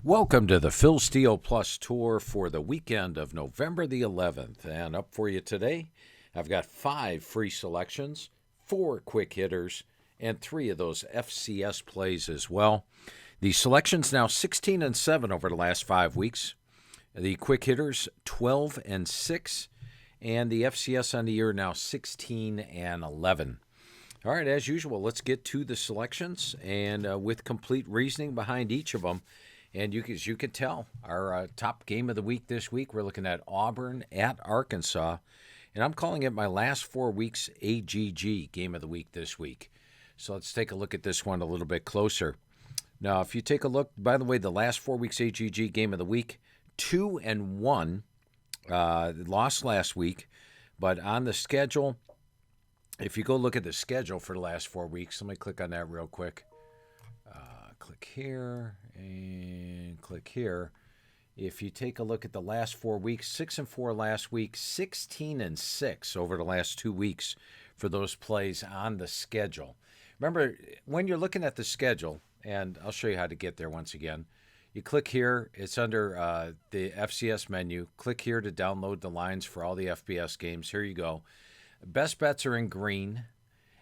Welcome to the Phil Steele Plus tour for the weekend of November the 11th. And up for you today, I've got 5 free selections, 4 quick hitters, and 3 of those FCS plays as well. The selections now 16-7 over the last 5 weeks. The quick hitters 12-6, and the FCS on the year now 16-11. All right, as usual, let's get to the selections and with complete reasoning behind each of them. And as you can tell, our top game of the week this week, we're looking at Auburn at Arkansas. And I'm calling it my last 4 weeks AGG game of the week this week. So let's take a look at this one a little bit closer. Now, if you take a look, by the way, the last 4 weeks AGG game of the week, 2-1, lost last week. But on the schedule, if you go look at the schedule for the last 4 weeks, let me click on that real quick. Click here and click here. If you take a look at the last 4 weeks, 6-4 last week, 16-6 over the last 2 weeks for those plays on the schedule. Remember, when you're looking at the schedule, and I'll show you how to get there once again, you click here. It's under the FCS menu. Click here to download the lines for all the FBS games. Here you go. Best bets are in green.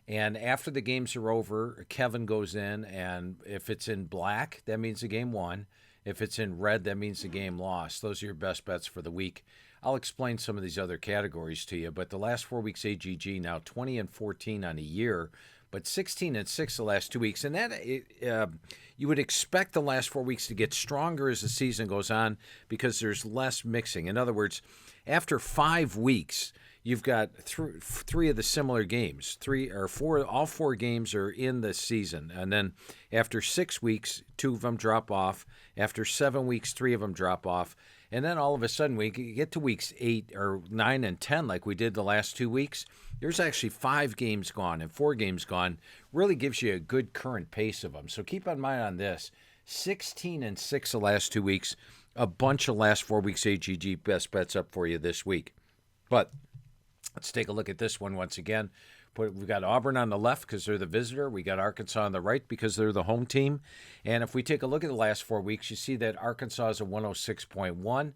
And after the games are over, Kevin goes in, and if it's in black, that means the game won. If it's in red, that means the game lost. Those are your best bets for the week. I'll explain some of these other categories to you, but the last 4 weeks AGG now 20-14 on a year, but 16-6 the last 2 weeks. And that you would expect the last 4 weeks to get stronger as the season goes on because there's less mixing. In other words, after 5 weeks, you've got three of the similar games, 3 or 4. All 4 games are in the season, and then after 6 weeks, 2 of them drop off. After 7 weeks, 3 of them drop off, and then all of a sudden we get to weeks 8 or 9 and 10, like we did the last 2 weeks. There's actually 5 games gone and 4 games gone. Really gives you a good current pace of them. So keep in mind on this: 16-6 the last 2 weeks. A bunch of last 4 weeks AGG best bets up for you this week, but let's take a look at this one once again. We've got Auburn on the left because they're the visitor. We got Arkansas on the right because they're the home team. And if we take a look at the last 4 weeks, you see that Arkansas is a 106.1.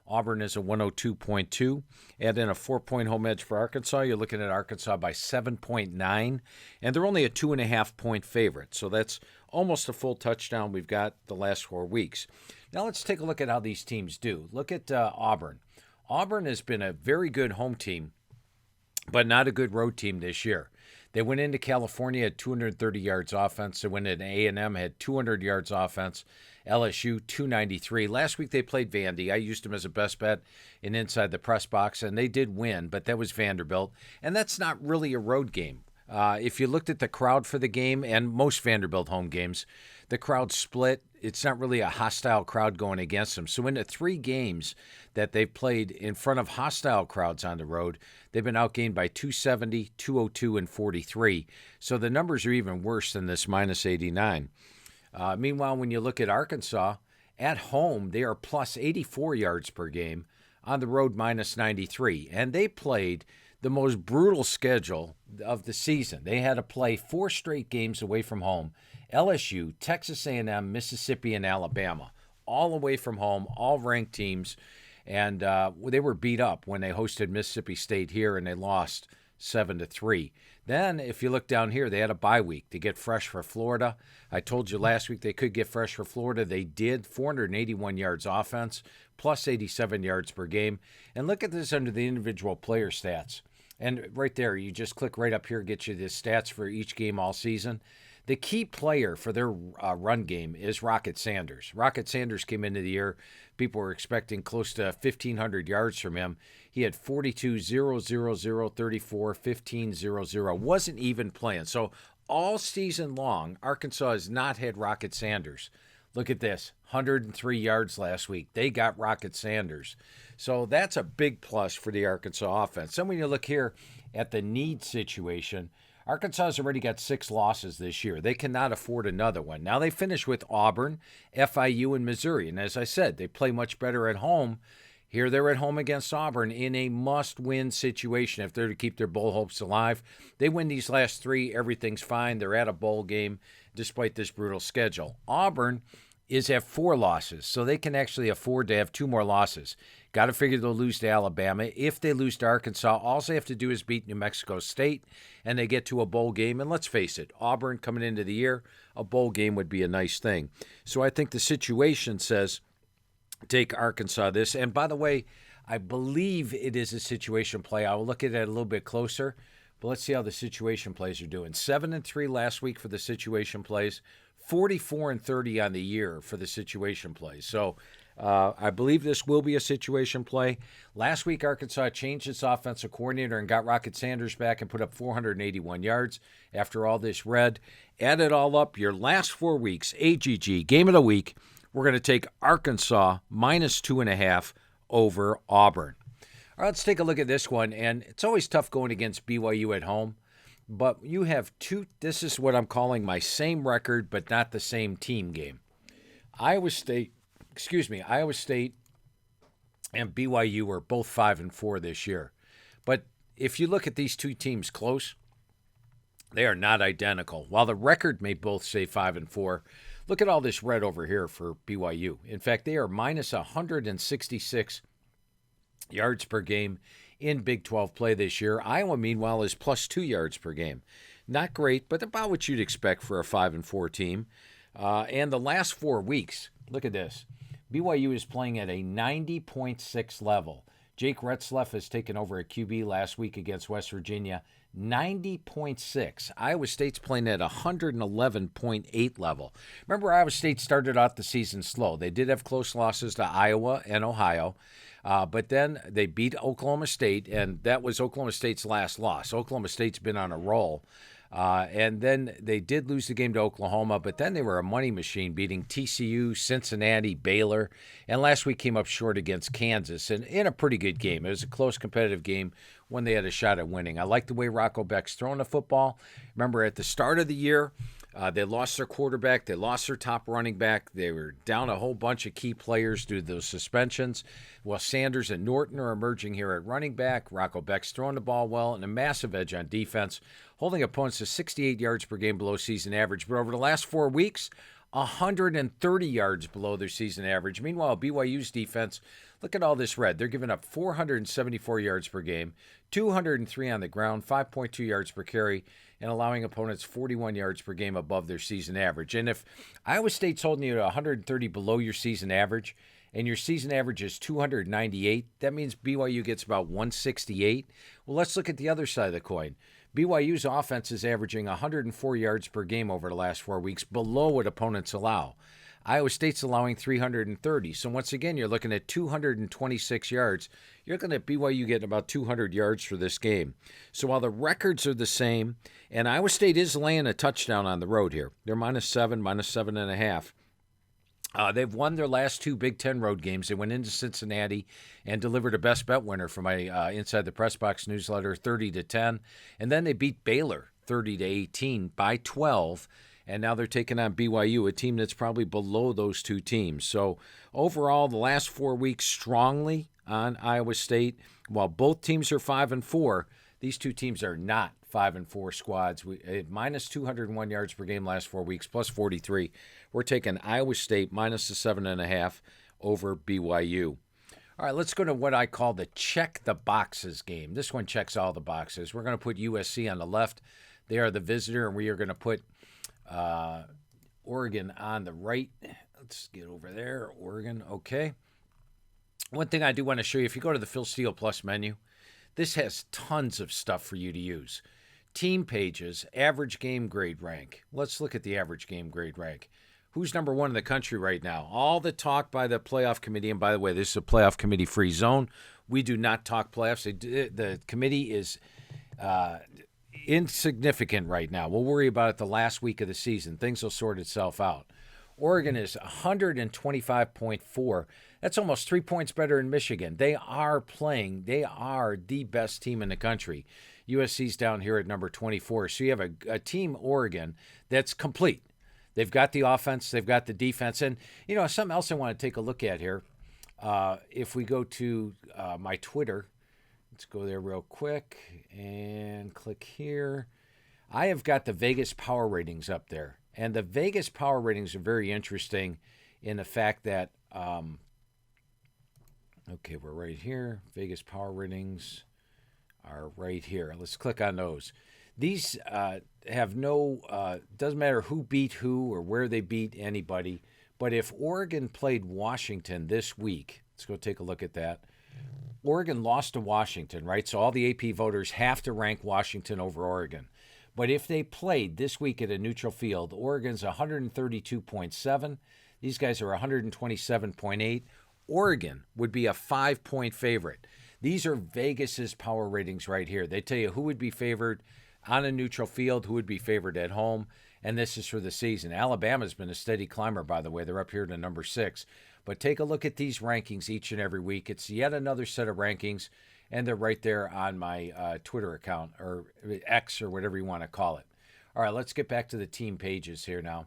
Auburn is a 102.2. Add in a 4-point home edge for Arkansas. You're looking at Arkansas by 7.9. And they're only a 2.5-point favorite. So that's almost a full touchdown we've got the last 4 weeks. Now let's take a look at how these teams do. Look at Auburn. Auburn has been a very good home team, but not a good road team this year. They went into California at 230 yards offense. They went into A&M, had 200 yards offense. LSU, 293. Last week they played Vandy. I used them as a best bet in Inside the Press Box, and they did win, but that was Vanderbilt. And that's not really a road game. If you looked at the crowd for the game, and most Vanderbilt home games, the crowd split. It's not really a hostile crowd going against them. So in the 3 games that they've played in front of hostile crowds on the road, they've been outgained by 270, 202, and 43. So the numbers are even worse than this minus 89. Meanwhile, when you look at Arkansas, at home, they are plus 84 yards per game. On the road, minus 93. And they played the most brutal schedule of the season. They had to play 4 straight games away from home. LSU, Texas A&M, Mississippi, and Alabama, all away from home, all ranked teams. And they were beat up when they hosted Mississippi State here, and they lost 7-3. Then, if you look down here, they had a bye week to get fresh for Florida. I told you last week they could get fresh for Florida. They did. 481 yards offense, plus 87 yards per game. And look at this under the individual player stats. And right there, you just click right up here, get you the stats for each game all season. The key player for their run game is Rocket Sanders. Rocket Sanders came into the year. People were expecting close to 1,500 yards from him. He had 42, 0, 0, 0, 34, 15, 0, 0. Wasn't even playing. So all season long, Arkansas has not had Rocket Sanders. Look at this, 103 yards last week. They got Rocket Sanders. So that's a big plus for the Arkansas offense. Then when you look here at the need situation, Arkansas has already got 6 losses this year. They cannot afford another one. Now they finish with Auburn, FIU, and Missouri. And as I said, they play much better at home. Here they're at home against Auburn in a must-win situation if they're to keep their bowl hopes alive. They win these last 3, everything's fine. They're at a bowl game despite this brutal schedule. Auburn is at 4 losses, so they can actually afford to have 2 more losses. Got to figure they'll lose to Alabama. If they lose to Arkansas, all they have to do is beat New Mexico State, and they get to a bowl game. And let's face it, Auburn coming into the year, a bowl game would be a nice thing. So I think the situation says take Arkansas this. And by the way, I believe it is a situation play. I will look at it a little bit closer, but let's see how the situation plays are doing. 7-3 last week for the situation plays. 44-30 on the year for the situation plays. So I believe this will be a situation play. Last week, Arkansas changed its offensive coordinator and got Rocket Sanders back and put up 481 yards after all this red. Add it all up, your last 4 weeks, AGG, game of the week, we're going to take Arkansas minus 2.5 over Auburn. All right, let's take a look at this one. And it's always tough going against BYU at home. But you have this is what I'm calling my same record, but not the same team game. Iowa State and BYU are both 5-4 this year. But if you look at these two teams close, they are not identical. While the record may both say 5-4, look at all this red over here for BYU. In fact, they are minus 166 yards per game in Big 12 play this year. Iowa, meanwhile, is plus 2 yards per game. Not great, but about what you'd expect for a 5-4 team. And the last 4 weeks, look at this. BYU is playing at a 90.6 level. Jake Retzlaff has taken over at QB last week against West Virginia. 90.6. Iowa State's playing at 111.8 level. Remember, Iowa State started out the season slow. They did have close losses to Iowa and Ohio. But then they beat Oklahoma State, and that was Oklahoma State's last loss. Oklahoma State's been on a roll. And then they did lose the game to Oklahoma, but then they were a money machine, beating TCU, Cincinnati, Baylor, and last week came up short against Kansas, and in a pretty good game. It was a close competitive game when they had a shot at winning. I like the way Rocco Beck's throwing the football. Remember, at the start of the year, they lost their quarterback. They lost their top running back. They were down a whole bunch of key players due to those suspensions. Well, Sanders and Norton are emerging here at running back. Rocco Beck's throwing the ball well and a massive edge on defense, holding opponents to 68 yards per game below season average. But over the last 4 weeks, 130 yards below their season average. Meanwhile, BYU's defense, look at all this red. They're giving up 474 yards per game, 203 on the ground, 5.2 yards per carry, and allowing opponents 41 yards per game above their season average. And if Iowa State's holding you to 130 below your season average, and your season average is 298, that means BYU gets about 168. Well, let's look at the other side of the coin. BYU's offense is averaging 104 yards per game over the last 4 weeks, below what opponents allow. Iowa State's allowing 330. So once again, you're looking at 226 yards. You're looking at BYU getting about 200 yards for this game. So while the records are the same, and Iowa State is laying a touchdown on the road here. They're -7, -7.5. They've won their last 2 Big Ten road games. They went into Cincinnati and delivered a best bet winner for my Inside the Press Box newsletter, 30-10. And then they beat Baylor 30-18 by 12. And now they're taking on BYU, a team that's probably below those two teams. So overall, the last 4 weeks strongly on Iowa State. While both teams are 5-4, these two teams are not 5-4 squads. Minus 201 yards per game last 4 weeks, plus 43. We're taking Iowa State minus the 7.5 over BYU. All right, let's go to what I call the check the boxes game. This one checks all the boxes. We're going to put USC on the left. They are the visitor, and we are going to put Oregon on the right. Let's get over there. Oregon, okay. One thing I do want to show you, if you go to the Phil Steele Plus menu, this has tons of stuff for you to use. Team pages, average game grade rank. Let's look at the average game grade rank. Who's number 1 in the country right now? All the talk by the playoff committee, and by the way, this is a playoff committee-free zone. We do not talk playoffs. The committee is insignificant right now. We'll worry about it the last week of the season. Things will sort itself out. Oregon is 125.4. That's almost 3 points better than Michigan. They are playing. They are the best team in the country. USC's down here at number 24. So you have a team, Oregon, that's complete. They've got the offense. They've got the defense. And, something else I want to take a look at here. If we go to my Twitter, let's go there real quick and click here. I have got the Vegas power ratings up there. And the Vegas power ratings are very interesting in the fact that, okay, we're right here. Vegas power ratings are right here. Let's click on those. These have no, doesn't matter who beat who or where they beat anybody, but if Oregon played Washington this week, let's go take a look at that. Oregon lost to Washington, right? So all the AP voters have to rank Washington over Oregon. But if they played this week at a neutral field, Oregon's 132.7. These guys are 127.8. Oregon would be a 5-point favorite. These are Vegas's power ratings right here. They tell you who would be favored on a neutral field, who would be favored at home, and this is for the season. Alabama's been a steady climber, by the way. They're up here to number 6. But take a look at these rankings each and every week. It's yet another set of rankings, and they're right there on my Twitter account, or X, or whatever you want to call it. All right, let's get back to the team pages here now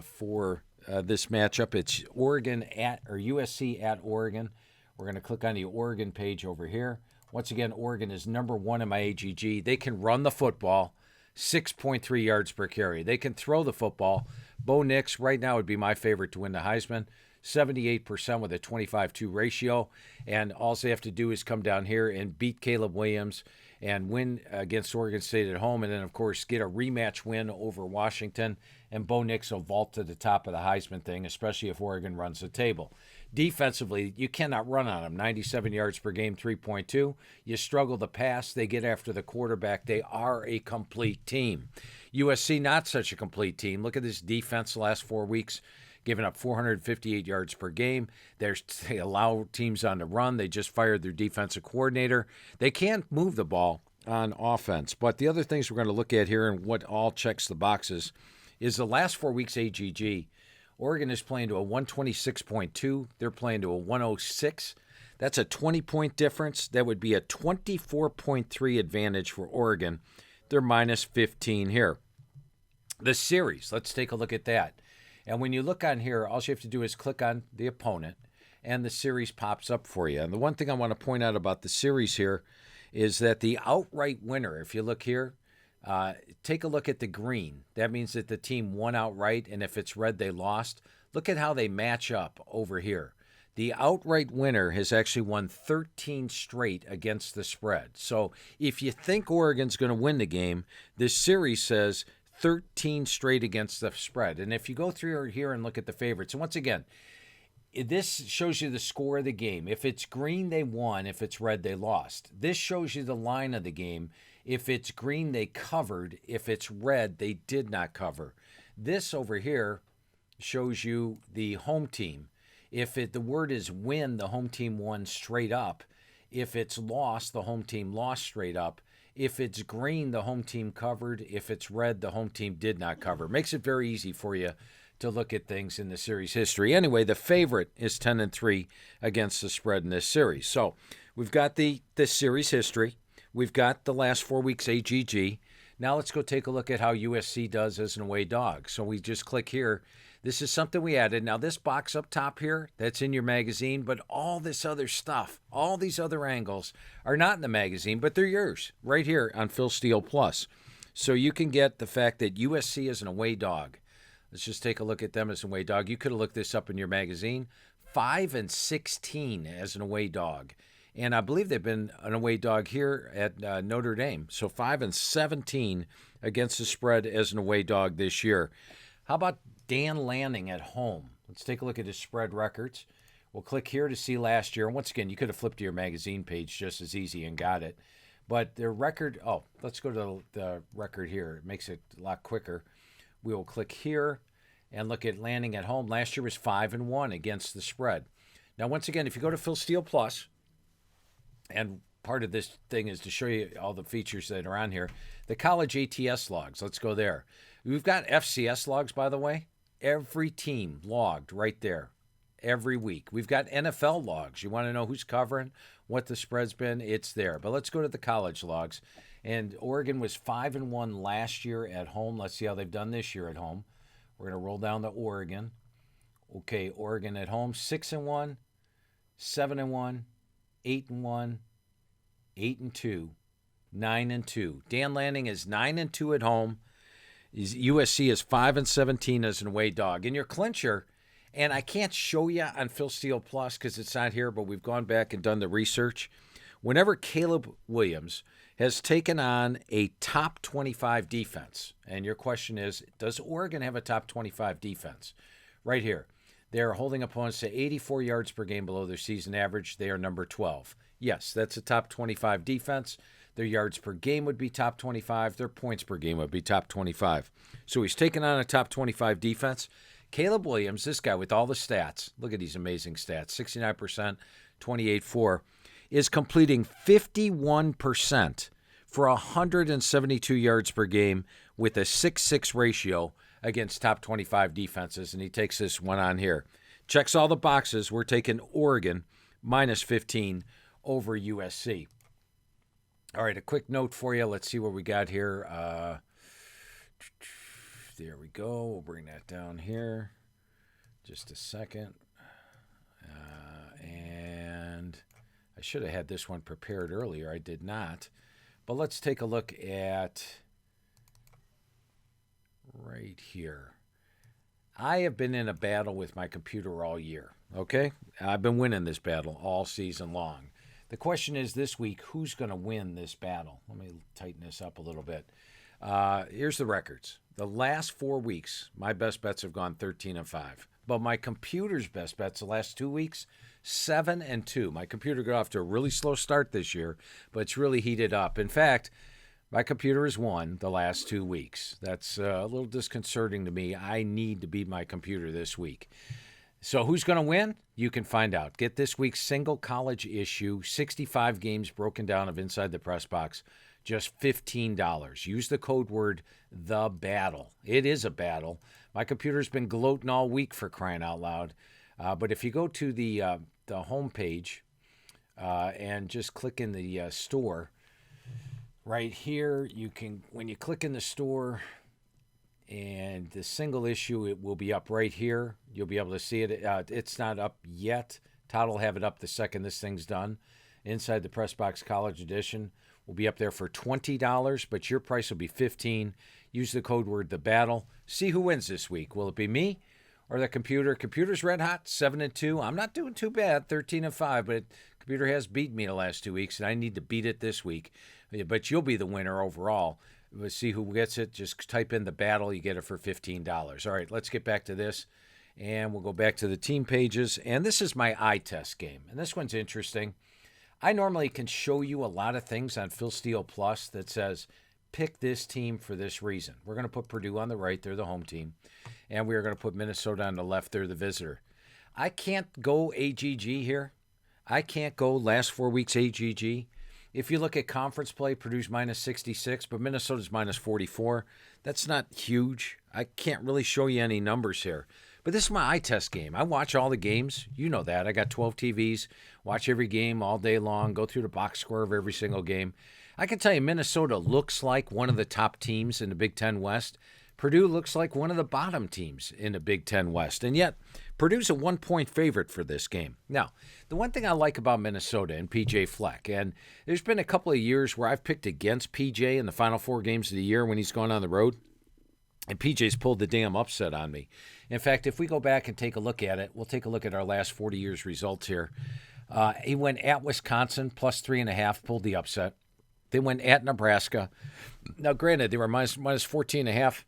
for this matchup. It's Oregon at, or USC at Oregon. We're going to click on the Oregon page over here. Once again, Oregon is number 1 in my AGG. They can run the football, 6.3 yards per carry. They can throw the football. Bo Nix right now would be my favorite to win the Heisman. 78% with a 25-2 ratio. And all they have to do is come down here and beat Caleb Williams and win against Oregon State at home. And then, of course, get a rematch win over Washington. And Bo Nix will vault to the top of the Heisman thing, especially if Oregon runs the table. Defensively, you cannot run on them. 97 yards per game, 3.2. You struggle to pass. They get after the quarterback. They are a complete team. USC, not such a complete team. Look at this defense the last 4 weeks, giving up 458 yards per game. They allow teams on the run. They just fired their defensive coordinator. They can't move the ball on offense. But the other things we're going to look at here and what all checks the boxes is the last 4 weeks AGG. Oregon is playing to a 126.2. They're playing to a 106. That's a 20-point difference. That would be a 24.3 advantage for Oregon. They're minus 15 here. The series, let's take a look at that. And when you look on here, all you have to do is click on the opponent, and the series pops up for you. And the one thing I want to point out about the series here is that the outright winner, if you look here, take a look at the green. That means that the team won outright, and if it's red, they lost. Look at how they match up over here. The outright winner has actually won 13 straight against the spread. So if you think Oregon's going to win the game, this series says 13 straight against the spread. And if you go through here and look at the favorites, and once again, this shows you the score of the game. If it's green, they won. If it's red, they lost. This shows you the line of the game. If it's green, they covered. If it's red, they did not cover. This over here shows you the home team. If the word is win, the home team won straight up. If it's lost, the home team lost straight up. If it's green, the home team covered. If it's red, the home team did not cover. Makes it very easy for you to look at things in the series history. Anyway, the favorite is 10-3 against the spread in this series. So we've got the series history. We've got the last 4 weeks AGG. Now let's go take a look at how USC does as an away dog. So we just click here. This is something we added. Now this box up top here, that's in your magazine, but all this other stuff, all these other angles are not in the magazine, but they're yours right here on Phil Steele Plus. So you can get the fact that USC is an away dog. Let's just take a look at them as an away dog. You could have looked this up in your magazine. 5-16 as an away dog. And I believe they've been an away dog here at Notre Dame. So 5-17 against the spread as an away dog this year. How about Dan Lanning at home? Let's take a look at his spread records. We'll click here to see last year. Once again, you could have flipped to your magazine page just as easy and got it. But their record, let's go to the record here. It makes it a lot quicker. We will click here and look at Lanning at home. Last year was 5-1 against the spread. Now, once again, if you go to Phil Steele Plus, and part of this thing is to show you all the features that are on here, the college ATS logs. Let's go there. We've got FCS logs, by the way. Every team logged right there every week. We've got NFL logs. You want to know who's covering, what the spread's been, it's there. But let's go to the college logs. And Oregon was 5-1 last year at home. Let's see how they've done this year at home. We're going to roll down to Oregon. Okay, Oregon at home, 6-1, 7-1, 8-1, 8-2, 9-2. Dan Lanning is 9-2 at home. USC is 5-17 as an away dog. And your clincher, And I can't show you on Phil Steele Plus because it's not here, but we've gone back and done the research. Whenever Caleb Williams has taken on a top 25 defense, and your question is, does Oregon have a top 25 defense? Right here. They're holding opponents to 84 yards per game below their season average. They are number 12. Yes, that's a top 25 defense. Their yards per game would be top 25. Their points per game would be top 25. So he's taken on a top 25 defense. Caleb Williams, this guy with all the stats, look at these amazing stats, 69%, 28-4, is completing 51% for 172 yards per game with a 6-6 ratio against top 25 defenses, and he takes this one on here. Checks all the boxes. We're taking Oregon minus 15 over USC. All right, a quick note for you. Let's see what we got here. There we go. We'll bring that down here. Just a second. And I should have had this one prepared earlier. I did not. But let's take a look at right here. I have been in a battle with my computer all year, okay? I've been winning this battle all season long. The question is this week, who's going to win this battle? Let me tighten this up a little bit. Here's the records. The last 4 weeks, my best bets have gone 13-5. But my computer's best bets the last 2 weeks, 7-2. My computer got off to a really slow start this year, but it's really heated up. In fact, my computer has won the last 2 weeks. That's a little disconcerting to me. I need to beat my computer this week. So who's going to win? You can find out. Get this week's single college issue, 65 games broken down of Inside the Press Box, just $15. Use the code word The Battle. It is a battle. My computer's been gloating all week, for crying out loud. But if you go to the home page and just click in the store, right here, you can, when you click in the store and the single issue, it will be up right here. You'll be able to see it. It's not up yet. Todd will have it up the second this thing's done. Inside the Press Box College Edition will be up there for $20, but your price will be $15. Use the code word The Battle. See who wins this week. Will it be me or the computer? Computer's red hot, 7-2. I'm not doing too bad, 13-5, but computer has beaten me the last 2 weeks, and I need to beat it this week. But you'll be the winner overall. We'll see who gets it. Just type in The Battle. You get it for $15. All right, let's get back to this, and we'll go back to the team pages. And this is my eye test game, and this one's interesting. I normally can show you a lot of things on Phil Steele Plus that says, pick this team for this reason. We're going to put Purdue on the right. They're the home team. And we're going to put Minnesota on the left. They're the visitor. I can't go AGG here. I can't go last 4 weeks AGG. If you look at conference play, Purdue's minus 66, but Minnesota's minus 44. That's not huge. I can't really show you any numbers here. But this is my eye test game. I watch all the games. You know that. I got 12 TVs. Watch every game all day long. Go through the box score of every single game. I can tell you Minnesota looks like one of the top teams in the Big Ten West. Purdue looks like one of the bottom teams in the Big Ten West. And yet, Purdue's a 1-point favorite for this game. Now, the one thing I like about Minnesota and P.J. Fleck, and there's been a couple of years where I've picked against P.J. in the final 4 games of the year when he's gone on the road, and P.J.'s pulled the damn upset on me. In fact, if we go back and take a look at it, we'll take a look at our last 40 years' results here. He went at Wisconsin, plus 3.5, pulled the upset. They went at Nebraska. Now, granted, they were minus 14.5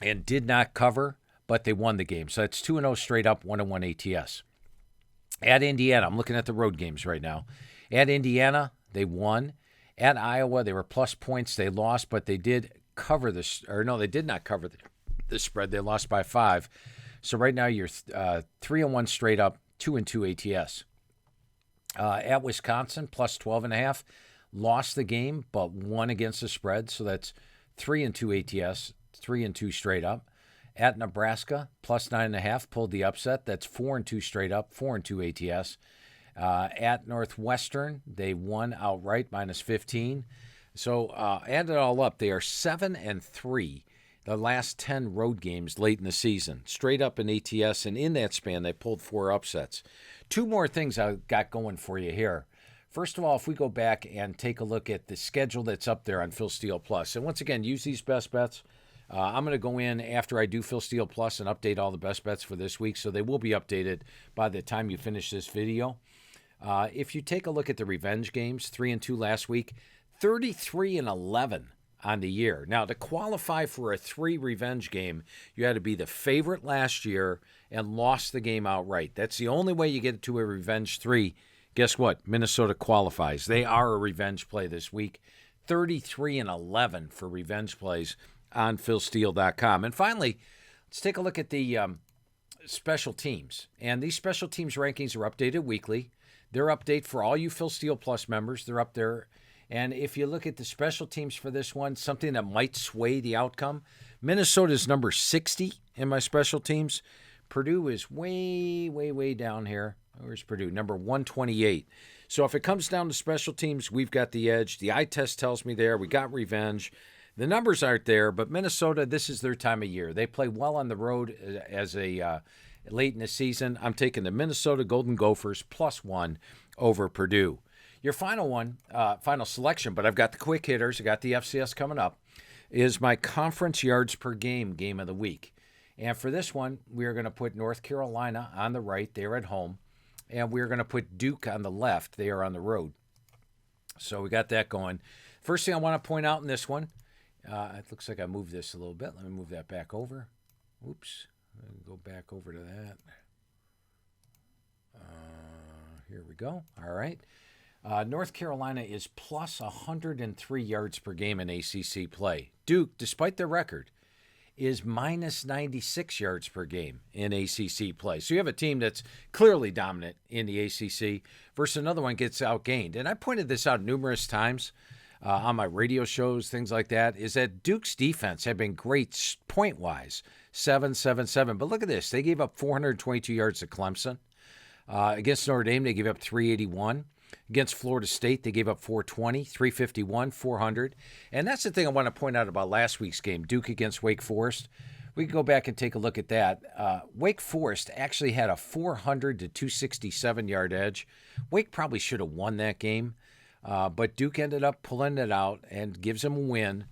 and did not cover, but they won the game. So that's 2-0 straight up, 1-1 ATS. At Indiana, I'm looking at the road games right now. At Indiana, they won. At Iowa, they were plus points. They lost, but they did cover this. Or no, they did not cover the spread. They lost by 5. So right now you're 3-1 straight up, 2-2 ATS. At Wisconsin, plus 12.5. Lost the game, but won against the spread. So that's 3-2 ATS, 3-2 straight up. At Nebraska, plus 9.5, pulled the upset. That's 4-2 straight up, 4-2 ATS. At Northwestern, they won outright, minus 15. So add it all up, they are 7-3 the last 10 road games late in the season, straight up in ATS, and in that span, they pulled 4 upsets. 2 more things I got going for you here. First of all, if we go back and take a look at the schedule that's up there on Phil Steele Plus, and once again, use these best bets I'm going to go in after I do Phil Steele Plus and update all the best bets for this week, so they will be updated by the time you finish this video. If you take a look at the revenge games, 3-2 last week, 33-11 on the year. Now, to qualify for a 3 revenge game, you had to be the favorite last year and lost the game outright. That's the only way you get to a revenge 3. Guess what? Minnesota qualifies. They are a revenge play this week. 33-11 for revenge plays on philsteele.com. And finally, let's take a look at the special teams. And these special teams rankings are updated weekly. They're updated for all you Phil Steele Plus members. They're up there. And if you look at the special teams for this one, something that might sway the outcome, Minnesota's number 60 in my special teams. Purdue is way, way, way down here. Where's Purdue? Number 128. So if it comes down to special teams, we've got the edge. The eye test tells me there. We got revenge. The numbers aren't there, but Minnesota, this is their time of year. They play well on the road as a late in the season. I'm taking the Minnesota Golden Gophers +1 over Purdue. Your final one, final selection, but I've got the quick hitters. I got the FCS coming up, is my conference yards per game of the week. And for this one, we are going to put North Carolina on the right. They're at home. And we're going to put Duke on the left. They are on the road. So we got that going. First thing I want to point out in this one, it looks like I moved this a little bit. Let me move that back over. Oops. Go back over to that. Here we go. All right. North Carolina is plus 103 yards per game in ACC play. Duke, despite their record, is minus 96 yards per game in ACC play. So you have a team that's clearly dominant in the ACC versus another one gets outgained. And I pointed this out numerous times on my radio shows, things like that, is that Duke's defense had been great point-wise, 7-7-7. But look at this. They gave up 422 yards to Clemson. Against Notre Dame, they gave up 381. Against Florida State, they gave up 420, 351, 400. And that's the thing I want to point out about last week's game, Duke against Wake Forest. We can go back and take a look at that. Wake Forest actually had a 400 to 267-yard edge. Wake probably should have won that game, but Duke ended up pulling it out and gives them a win.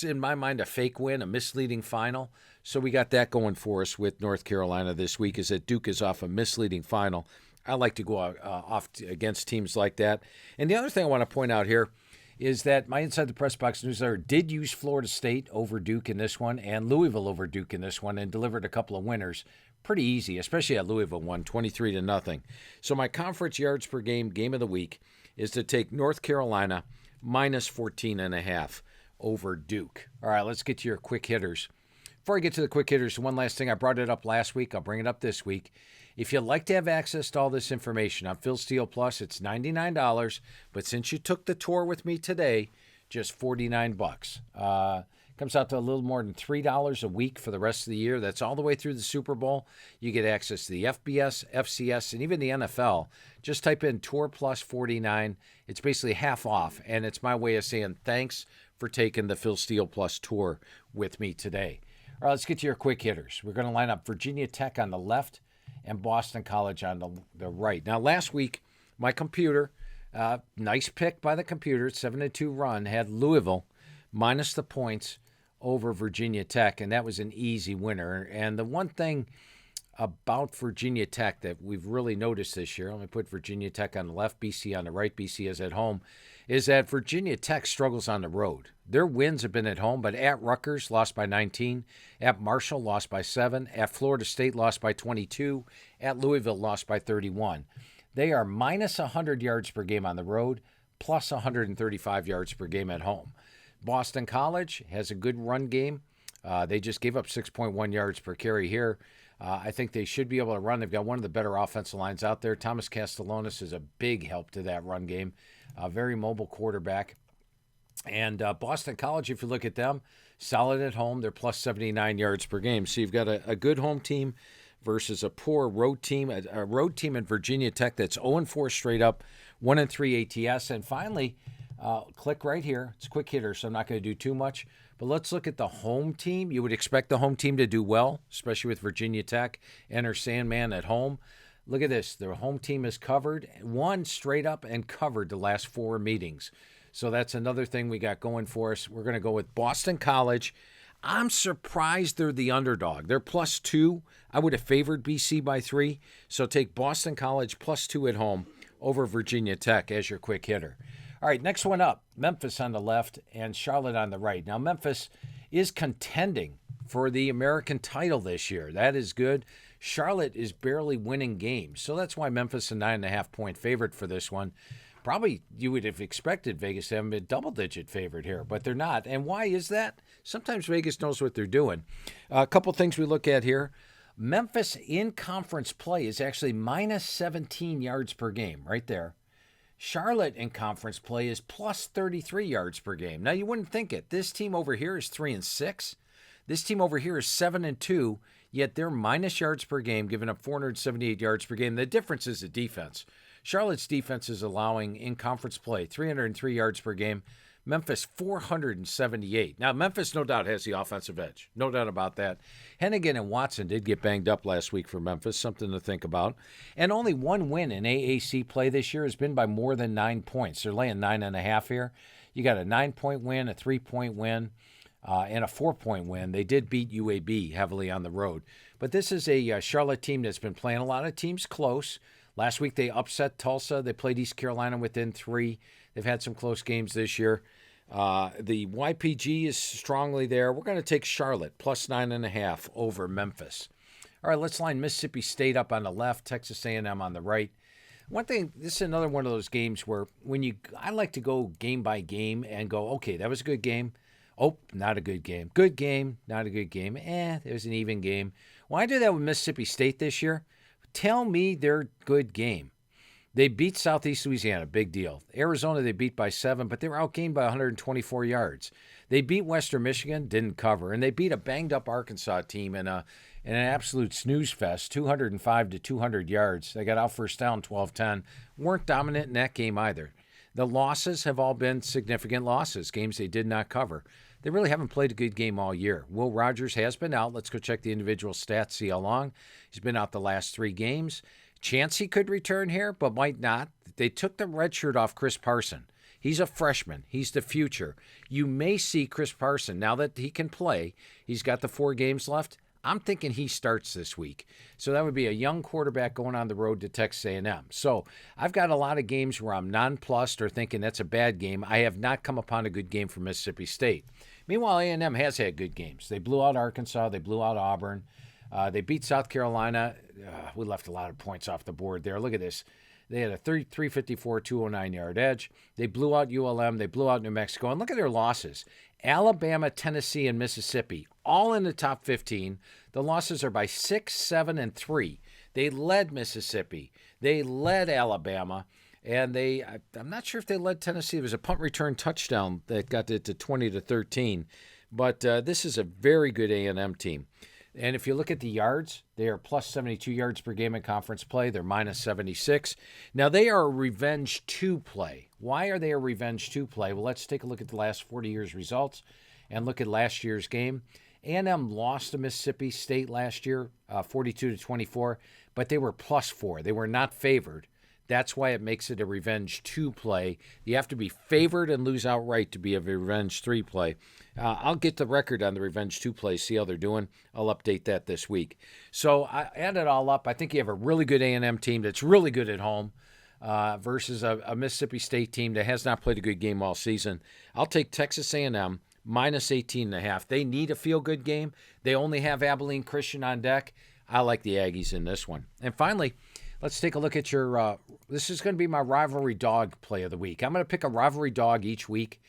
In my mind, a fake win, a misleading final. So we got that going for us with North Carolina this week, is that Duke is off a misleading final. I like to go off against teams like that. And the other thing I want to point out here is that my Inside the Press Box newsletter did use Florida State over Duke in this one and Louisville over Duke in this one and delivered a couple of winners. Pretty easy, especially at Louisville won 23-0. So my conference yards per game of the week is to take North Carolina minus 14.5 over Duke. All right, let's get to your quick hitters. Before I get to the quick hitters, one last thing. I brought it up last week. I'll bring it up this week. If you'd like to have access to all this information on Phil Steele Plus, it's $99. But since you took the tour with me today, just $49. Comes out to a little more than $3 a week for the rest of the year. That's all the way through the Super Bowl. You get access to the FBS, FCS, and even the NFL. Just type in Tour Plus 49. It's basically half off. And it's my way of saying thanks for taking the Phil Steele Plus tour with me today. All right, let's get to your quick hitters. We're going to line up Virginia Tech on the left and Boston College on the right. Now, last week, my computer, nice pick by the computer, 7-2 run, had Louisville minus the points over Virginia Tech, and that was an easy winner. And the one thing about Virginia Tech that we've really noticed this year, let me put Virginia Tech on the left, BC on the right, BC is at home, is that Virginia Tech struggles on the road. Their wins have been at home, but at Rutgers, lost by 19. At Marshall, lost by 7. At Florida State, lost by 22. At Louisville, lost by 31. They are minus 100 yards per game on the road, plus 135 yards per game at home. Boston College has a good run game. They just gave up 6.1 yards per carry here. I think they should be able to run. They've got one of the better offensive lines out there. Thomas Castellanos is a big help to that run game. A very mobile quarterback. And Boston College, if you look at them, solid at home. They're plus 79 yards per game. So you've got a good home team versus a poor road team. A road team in Virginia Tech that's 0-4 straight up, 1-3 ATS. And finally, click right here. It's a quick hitter, so I'm not going to do too much. But let's look at the home team. You would expect the home team to do well, especially with Virginia Tech. Enter Sandman at home. Look at this. Their home team is covered, won straight up and covered the last 4 meetings. So that's another thing we got going for us. We're going to go with Boston College I'm surprised they're the underdog. They're +2. I would have favored BC by 3. So take Boston College +2 at home over Virginia Tech as your quick hitter. All right, next one up, Memphis on the left and Charlotte on the right. Now, Memphis is contending for the American title this year. That is good. Charlotte is barely winning games. So that's why Memphis a 9.5-point favorite for this one. Probably you would have expected Vegas to have been a double-digit favorite here, but they're not. And why is that? Sometimes Vegas knows what they're doing. A couple things we look at here. Memphis in conference play is actually minus 17 yards per game, right there. Charlotte in conference play is plus 33 yards per game. Now, you wouldn't think it. This team over here is 3-6. This team over here is 7-2, yet they're minus yards per game, giving up 478 yards per game. The difference is the defense. Charlotte's defense is allowing in conference play 303 yards per game. Memphis 478. Now, Memphis no doubt has the offensive edge. No doubt about that. Hennigan and Watson did get banged up last week for Memphis, something to think about. And only one win in AAC play this year has been by more than 9 points. They're laying 9.5 here. You got a 9-point win, a 3-point win, and a 4-point win. They did beat UAB heavily on the road. But this is a Charlotte team that's been playing a lot of teams close. Last week they upset Tulsa. They played East Carolina within 3. They've had some close games this year. The YPG is strongly there. We're going to take Charlotte plus 9.5 over Memphis. All right, let's line Mississippi State up on the left, Texas A&M on the right. One thing, this is another one of those games where I like to go game by game and go, okay, that was a good game. Oh, not a good game. Good game, not a good game. It was an even game. When I do that with Mississippi State this year, tell me they're good game. They beat Southeast Louisiana, big deal. Arizona, they beat by 7, but they were outgained by 124 yards. They beat Western Michigan, didn't cover, and they beat a banged-up Arkansas team in an absolute snooze fest, 205 to 200 yards. They got out first down, 12-10. Weren't dominant in that game either. The losses have all been significant losses, games they did not cover. They really haven't played a good game all year. Will Rogers has been out. Let's go check the individual stats, see how long. He's been out the last 3 games. Chance he could return here, but might not. They took the red shirt off Chris Parson. He's a freshman. He's the future. You may see Chris Parson, now that he can play, he's got the 4 games left. I'm thinking he starts this week. So that would be a young quarterback going on the road to Texas A&M. So I've got a lot of games where I'm nonplussed or thinking that's a bad game. I have not come upon a good game from Mississippi State. Meanwhile, A&M has had good games. They blew out Arkansas. They blew out Auburn. They beat South Carolina. We left a lot of points off the board there. Look at this. They had a 354, 209-yard edge. They blew out ULM. They blew out New Mexico. And look at their losses. Alabama, Tennessee, and Mississippi, all in the top 15. The losses are by 6, 7, and 3. They led Mississippi. They led Alabama. And I'm not sure if they led Tennessee. There was a punt return touchdown that got it to 20-13. But this is a very good A&M team. And if you look at the yards, they are plus 72 yards per game in conference play. They're minus 76. Now, they are a revenge 2 play. Why are they a revenge 2 play? Well, let's take a look at the last 40 years' results and look at last year's game. A&M lost to Mississippi State last year, 42-24, but they were plus 4. They were not favored. That's why it makes it a revenge 2 play. You have to be favored and lose outright to be a revenge 3 play. I'll get the record on the revenge 2 play, see how they're doing. I'll update that this week. So I add it all up. I think you have a really good A&M team that's really good at home versus a Mississippi State team that has not played a good game all season. I'll take Texas A&M minus 18.5. They need a feel-good game. They only have Abilene Christian on deck. I like the Aggies in this one. And finally, let's take a look at your this is going to be my rivalry dog play of the week. I'm going to pick a rivalry dog each week.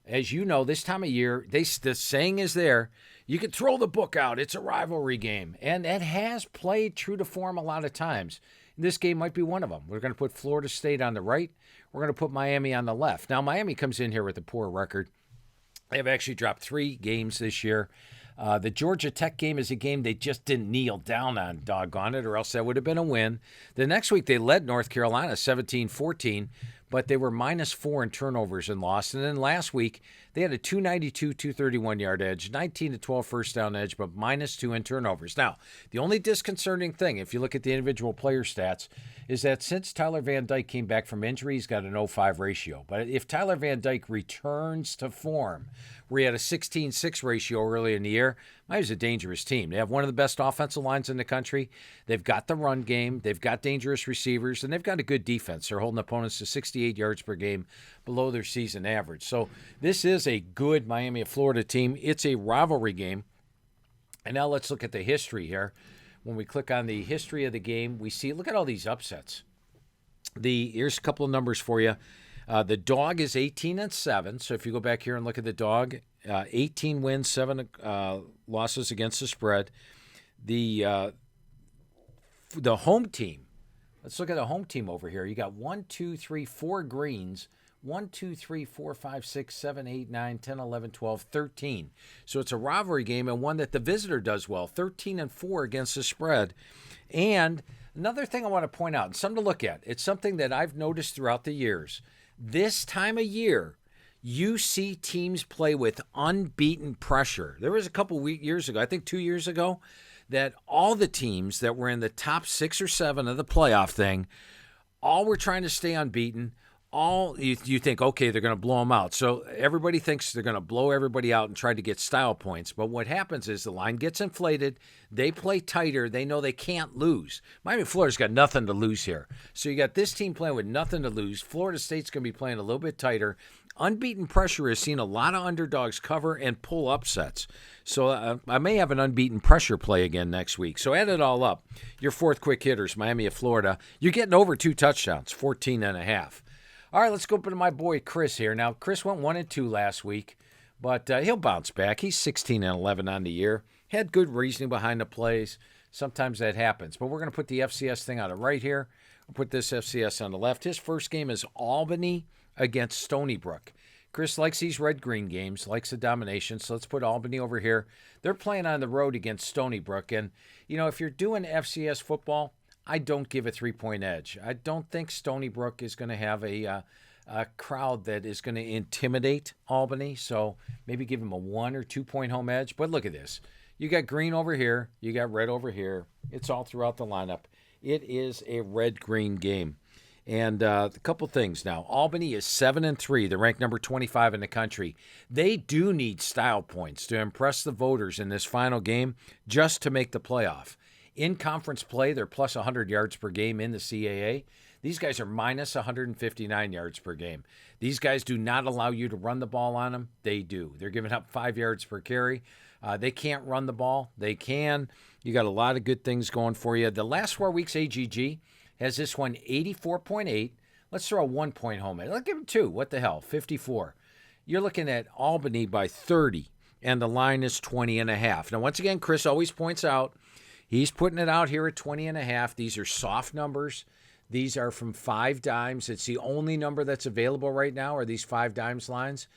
As you know, this time of year, the saying is there, you can throw the book out. It's a rivalry game. And it has played true to form a lot of times. This game might be one of them. We're going to put Florida State on the right. We're going to put Miami on the left. Now, Miami comes in here with a poor record. They've actually dropped 3 games this year. The Georgia Tech game is a game they just didn't kneel down on, doggone it, or else that would have been a win. The next week, they led North Carolina 17-14, but they were -4 in turnovers and lost. And then last week, they had a 292, 231 yard edge, 19 to 12 first down edge, but -2 in turnovers. Now, the only disconcerting thing, if you look at the individual player stats, is that since Tyler Van Dyke came back from injury, he's got an 0.5 ratio. But if Tyler Van Dyke returns to form, where he had a 16-6 ratio early in the year, Miami's a dangerous team. They have one of the best offensive lines in the country. They've got the run game. They've got dangerous receivers, and they've got a good defense. They're holding opponents to 68 yards per game, below their season average. So this is a good Miami of Florida team. It's a rivalry game. And now let's look at the history here. When we click on the history of the game, we see, look at all these upsets. Here's a couple of numbers for you. The dog is 18-7. So if you go back here and look at the dog, 18 wins, 7 losses against the spread. The home team. Let's look at the home team over here. You got 1, 2, 3, 4 greens. 1, 2, 3, 4, 5, 6, 7, 8, 9, 10, 11, 12, 13. So it's a rivalry game and one that the visitor does well. 13-4 against the spread. And another thing I want to point out, and something to look at, it's something that I've noticed throughout the years. This time of year, you see teams play with unbeaten pressure. There was a couple years ago, I think 2 years ago, that all the teams that were in the top 6 or 7 of the playoff thing, all were trying to stay unbeaten. All you think, okay, they're going to blow them out. So everybody thinks they're going to blow everybody out and try to get style points. But what happens is the line gets inflated. They play tighter. They know they can't lose. Miami, Florida's got nothing to lose here. So you got this team playing with nothing to lose. Florida State's going to be playing a little bit tighter. Unbeaten pressure has seen a lot of underdogs cover and pull upsets. So I may have an unbeaten pressure play again next week. So add it all up. Your fourth quick hitters, Miami of Florida. You're getting over 2 touchdowns, 14.5. All right, let's go to my boy Chris here. Now, Chris went 1-2 last week, but he'll bounce back. He's 16-11 on the year. Had good reasoning behind the plays. Sometimes that happens. But we're going to put the FCS thing on the right here. We'll put this FCS on the left. His first game is Albany against Stony Brook. Chris likes these red-green games, likes the domination, so let's put Albany over here. They're playing on the road against Stony Brook. And, you know, if you're doing FCS football, I don't give a 3-point edge. I don't think Stony Brook is going to have a crowd that is going to intimidate Albany. So maybe give them a 1 or 2 point home edge. But look at this. You got green over here. You got red over here. It's all throughout the lineup. It is a red-green game. And a couple things now. Albany is 7-3. They're ranked number 25 in the country. They do need style points to impress the voters in this final game just to make the playoff. In conference play, they're plus 100 yards per game in the CAA. These guys are minus 159 yards per game. These guys do not allow you to run the ball on them. They do. They're giving up 5 yards per carry. They can't run the ball. They can. You got a lot of good things going for you. The last 4 weeks, AGG has this one 84.8. Let's throw a 1 point home. Let's give them 2. What the hell? 54. You're looking at Albany by 30, and the line is 20.5. Now, once again, Chris always points out, he's putting it out here at 20.5. These are soft numbers. These are from 5 dimes. It's the only number that's available right now are these 5 dimes lines.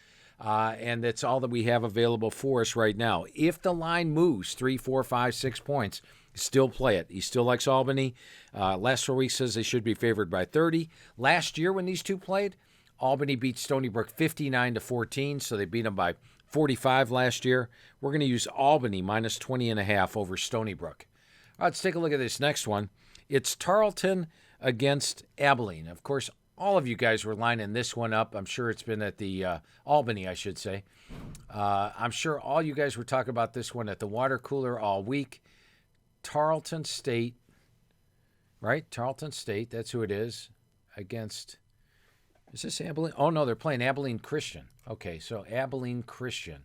And that's all that we have available for us right now. If the line moves 3, 4, 5, 6 points, still play it. He still likes Albany. Last 4 weeks says they should be favored by 30. Last year when these two played, Albany beat Stony Brook 59-14, so they beat them by 45 last year. We're going to use Albany minus 20.5 over Stony Brook. All right, let's take a look at this next one. It's Tarleton against Abilene. Of course, all of you guys were lining this one up. I'm sure it's been at the Albany, I should say. I'm sure all you guys were talking about this one at the water cooler all week. Tarleton State, right? Tarleton State, that's who it is, against, is this Abilene? Oh, no, they're playing Abilene Christian. Okay, so Abilene Christian.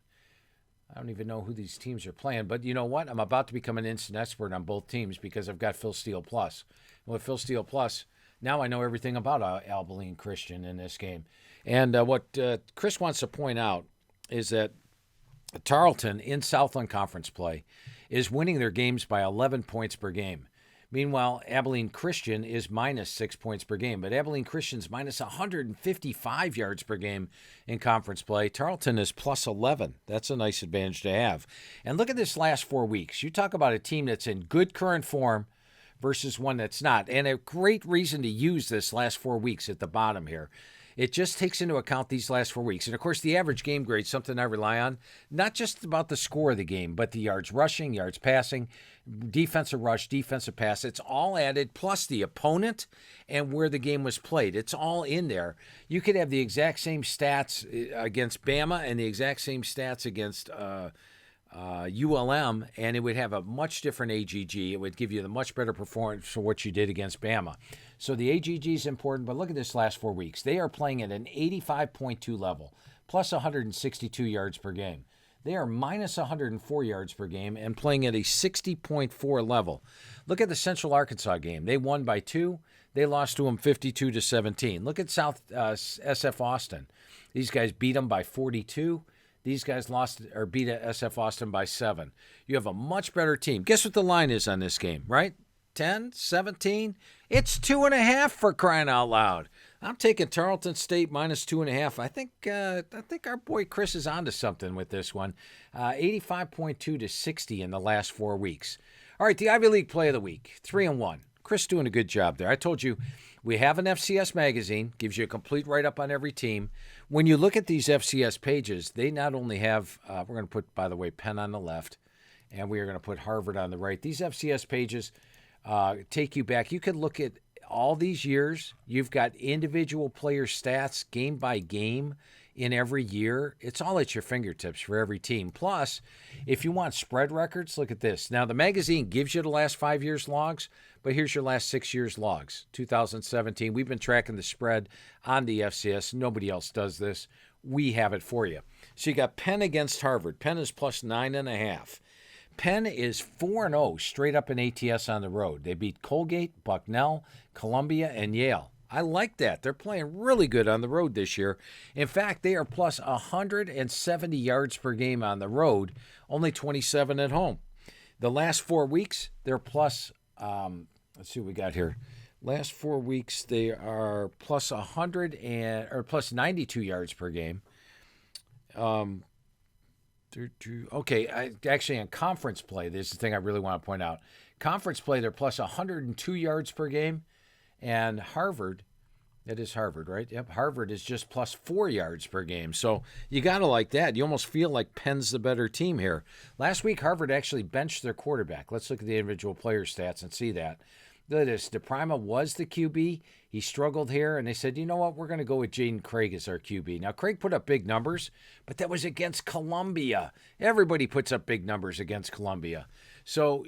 I don't even know who these teams are playing, but you know what? I'm about to become an instant expert on both teams because I've got Phil Steele Plus. And with Phil Steele Plus, now I know everything about Abilene Christian in this game. And what Chris wants to point out is that Tarleton in Southland Conference play is winning their games by 11 points per game. Meanwhile, Abilene Christian is minus 6 points per game, but Abilene Christian's minus 155 yards per game in conference play. Tarleton is plus 11. That's a nice advantage to have. And look at this last 4 weeks. You talk about a team that's in good current form versus one that's not. And a great reason to use this last 4 weeks at the bottom here. It just takes into account these last 4 weeks. And, of course, the average game grade is something I rely on, not just about the score of the game, but the yards rushing, yards passing, defensive rush, defensive pass. It's all added, plus the opponent and where the game was played. It's all in there. You could have the exact same stats against Bama and the exact same stats against ULM, and it would have a much different AGG. It would give you the much better performance for what you did against Bama. So the AGG is important, but look at this last 4 weeks. They are playing at an 85.2 level, plus 162 yards per game. They are minus 104 yards per game and playing at a 60.4 level. Look at the Central Arkansas game. They won by 2. They lost to them 52-17. Look at South SF Austin. These guys beat them by 42. These guys beat SF Austin by 7. You have a much better team. Guess what the line is on this game, right? 10, 17? It's 2.5 for crying out loud. I'm taking Tarleton State minus 2.5. I think our boy Chris is onto something with this one. 85.2-60 in the last 4 weeks. All right, the Ivy League play of the week, 3-1. Chris doing a good job there. I told you we have an FCS magazine, gives you a complete write-up on every team. When you look at these FCS pages, they not only have, we're going to put, by the way, Penn on the left, and we are going to put Harvard on the right. These FCS pages take you back. You could look at all these years. You've got individual player stats game by game in every year. It's all at your fingertips for every team. Plus, if you want spread records, look at this. Now, the magazine gives you the last 5 years logs, but here's your last 6 years logs. 2017, we've been tracking the spread on the FCS. Nobody else does this. We have it for you. So you got Penn against Harvard. Penn is plus 9.5. Penn is 4-0 straight up in ATS on the road. They beat Colgate, Bucknell, Columbia, and Yale. I like that. They're playing really good on the road this year. In fact, they are plus 170 yards per game on the road, only 27 at home. The last 4 weeks, they're plus, let's see what we got here. Last 4 weeks, they are plus 92 yards per game. Okay, actually on conference play, this is the thing I really want to point out. Conference play, they're plus 102 yards per game. And Harvard, that is Harvard, right? Yep, Harvard is just plus 4 yards per game. So you got to like that. You almost feel like Penn's the better team here. Last week, Harvard actually benched their quarterback. Let's look at the individual player stats and see that. Look at this. DePrima was the QB. He struggled here, and they said, you know what, we're going to go with Jaden Craig as our QB. Now, Craig put up big numbers, but that was against Columbia. Everybody puts up big numbers against Columbia. So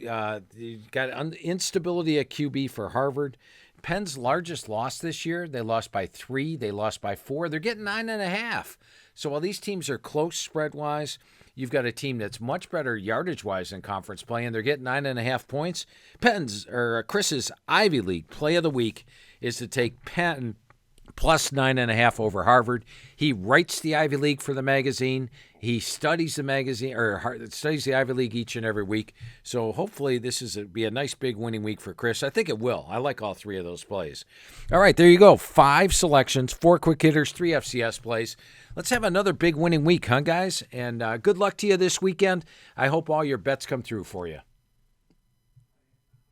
you got instability at QB for Harvard. Penn's largest loss this year, they lost by 3. They lost by 4. They're getting 9.5. So while these teams are close spread-wise, you've got a team that's much better yardage-wise in conference play, and they're getting 9.5 points. Chris's Ivy League play of the week is to take Penn plus 9.5 over Harvard. He writes the Ivy League for the magazine. He studies the magazine or studies the Ivy League each and every week. So hopefully this be a nice big winning week for Chris. I think it will. I like all 3 of those plays. All right, there you go. 5 selections, 4 quick hitters, 3 FCS plays. Let's have another big winning week, huh, guys? And good luck to you this weekend. I hope all your bets come through for you.